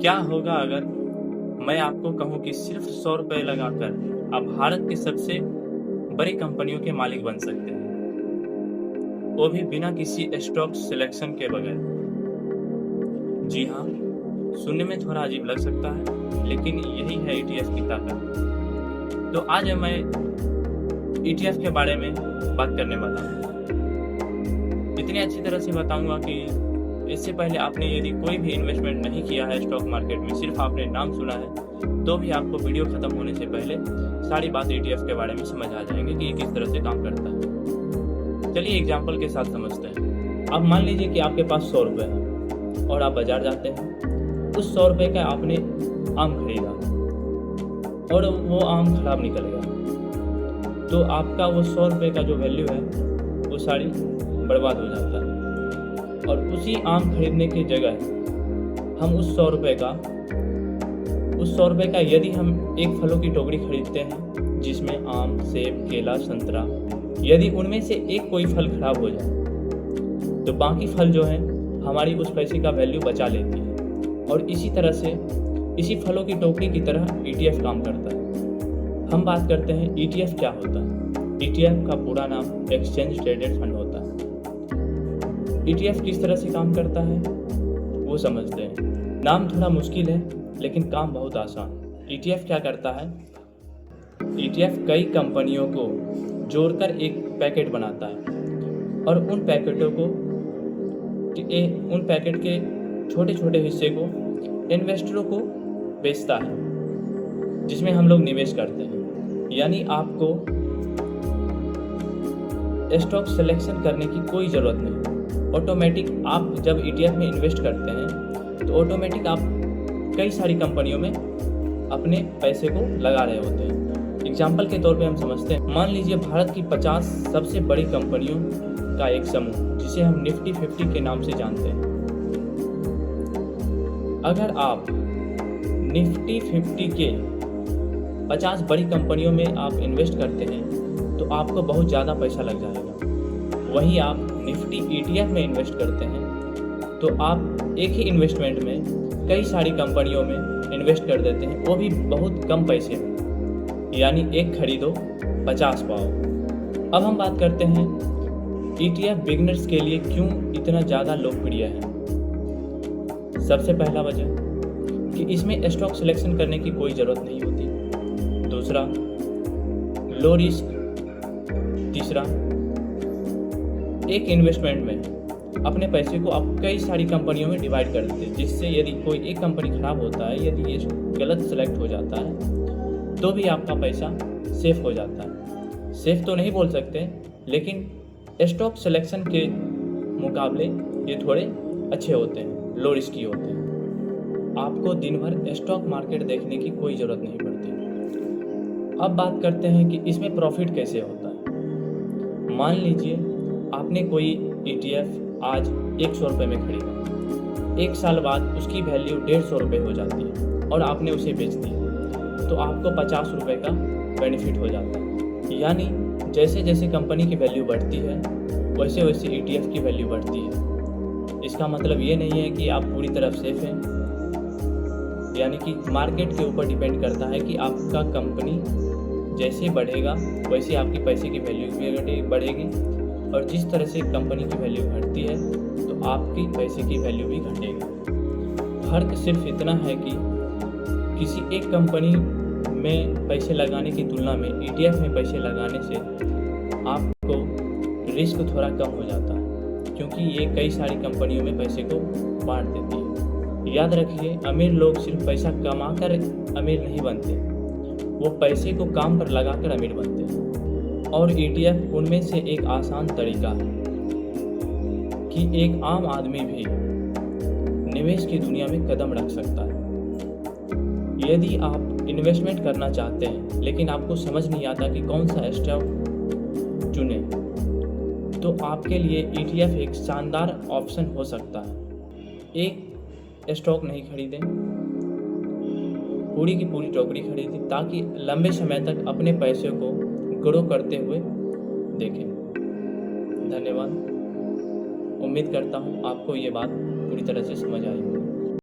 क्या होगा अगर मैं आपको कहूँ कि सिर्फ 100 रुपये लगाकर आप भारत की सबसे बड़ी कंपनियों के मालिक बन सकते हैं, वो भी बिना किसी स्टॉक सिलेक्शन के बगैर। जी हाँ, सुनने में थोड़ा अजीब लग सकता है, लेकिन यही है ईटीएफ की ताकत। तो आज मैं ईटीएफ के बारे में बात करने वाला हूँ। इतनी अच्छी तरह से बताऊंगा कि इससे पहले आपने यदि कोई भी इन्वेस्टमेंट नहीं किया है स्टॉक मार्केट में, सिर्फ आपने नाम सुना है, तो भी आपको वीडियो खत्म होने से पहले सारी बात ईटीएफ के बारे में समझ आ जाएंगे कि ये किस तरह से काम करता है। चलिए एग्जाम्पल के साथ समझते हैं। अब मान लीजिए कि आपके पास 100 रुपये है और आप बाजार जाते हैं। उस 100 रुपये का आपने आम खरीदा और वो आम खराब निकल गया, तो आपका वो 100 रुपये का जो वैल्यू है वो सारी बर्बाद हो जाता है। और उसी आम खरीदने की जगह हम उस 100 रुपये का यदि हम एक फलों की टोकरी खरीदते हैं जिसमें आम, सेब, केला, संतरा, यदि उनमें से एक कोई फल खराब हो जाए तो बाकी फल जो हैं हमारी उस पैसे का वैल्यू बचा लेती है। और इसी तरह से इसी फलों की टोकरी की तरह ईटीएफ काम करता है। हम बात करते हैं ईटीएफ क्या होता है। ईटीएफ का पूरा नाम एक्सचेंज ट्रेडेड फंड होता है। ईटीएफ किस तरह से काम करता है वो समझते हैं। नाम थोड़ा मुश्किल है लेकिन काम बहुत आसान। ईटीएफ क्या करता है? ईटीएफ कई कंपनियों को जोड़कर एक पैकेट बनाता है और उन पैकेट के छोटे छोटे हिस्से को इन्वेस्टरों को बेचता है, जिसमें हम लोग निवेश करते हैं। यानी आपको स्टॉक सिलेक्शन करने की कोई ज़रूरत नहीं। ऑटोमेटिक आप जब ईटीएफ में इन्वेस्ट करते हैं तो ऑटोमेटिक आप कई सारी कंपनियों में अपने पैसे को लगा रहे होते हैं। एग्जाम्पल के तौर पे हम समझते हैं, मान लीजिए भारत की 50 सबसे बड़ी कंपनियों का एक समूह जिसे हम निफ्टी 50 के नाम से जानते हैं। अगर आप निफ्टी 50 के 50 बड़ी कंपनियों में आप इन्वेस्ट करते हैं तो आपको बहुत ज़्यादा पैसा लग जाएगा। वहीं आप निफ्टी ईटीएफ में इन्वेस्ट करते हैं तो आप एक ही इन्वेस्टमेंट में कई सारी कंपनियों में इन्वेस्ट कर देते हैं, वो भी बहुत कम पैसे में। यानी एक खरीदो 50 पाओ। अब हम बात करते हैं ईटीएफ बिगनर्स के लिए क्यों इतना ज़्यादा लोकप्रिय है। सबसे पहला वजह कि इसमें स्टॉक सिलेक्शन करने की कोई ज़रूरत नहीं होती। दूसरा, लो रिस्क। तीसरा, एक इन्वेस्टमेंट में अपने पैसे को आप कई सारी कंपनियों में डिवाइड कर देते हैं, जिससे यदि कोई एक कंपनी खराब होता है, यदि ये गलत सेलेक्ट हो जाता है तो भी आपका पैसा सेफ हो जाता है। सेफ तो नहीं बोल सकते, लेकिन स्टॉक सिलेक्शन के मुकाबले ये थोड़े अच्छे होते हैं, लो रिस्की होते हैं। आपको दिन भर स्टॉक मार्केट देखने की कोई ज़रूरत नहीं पड़ती। अब बात करते हैं कि इसमें प्रॉफिट कैसे होता है। मान लीजिए आपने कोई ईटीएफ आज 100 रुपये में खरीदा, एक साल बाद उसकी वैल्यू 150 रुपये हो जाती है और आपने उसे बेच दिया, तो आपको 50 रुपये का बेनिफिट हो जाता है। यानी जैसे जैसे कंपनी की वैल्यू बढ़ती है वैसे वैसे ईटीएफ की वैल्यू बढ़ती है। इसका मतलब ये नहीं है कि आप पूरी तरह सेफ हैं, यानी कि मार्केट के ऊपर डिपेंड करता है कि आपका कंपनी जैसे बढ़ेगा वैसे आपकी पैसे की वैल्यू भी बढ़ेगी, और जिस तरह से कंपनी की वैल्यू घटती है तो आपकी पैसे की वैल्यू भी घटेगी। फर्क सिर्फ इतना है कि किसी एक कंपनी में पैसे लगाने की तुलना में ईटीएफ में पैसे लगाने से आपको रिस्क थोड़ा कम हो जाता है, क्योंकि ये कई सारी कंपनियों में पैसे को बांट देती है। याद रखिए, अमीर लोग सिर्फ पैसा कमाकर अमीर नहीं बनते, वो पैसे को काम पर लगाकर अमीर बनते हैं। और ईटीएफ उनमें से एक आसान तरीका है कि एक आम आदमी भी निवेश की दुनिया में कदम रख सकता है। यदि आप इन्वेस्टमेंट करना चाहते हैं लेकिन आपको समझ नहीं आता कि कौन सा स्टॉक चुने, तो आपके लिए ईटीएफ एक शानदार ऑप्शन हो सकता है। एक स्टॉक नहीं खरीदें, पूरी की पूरी टोकरी खरीदें ताकि लंबे समय तक अपने पैसे को ग्रो करते हुए देखें। धन्यवाद। उम्मीद करता हूँ आपको ये बात पूरी तरह से समझ आई होगी।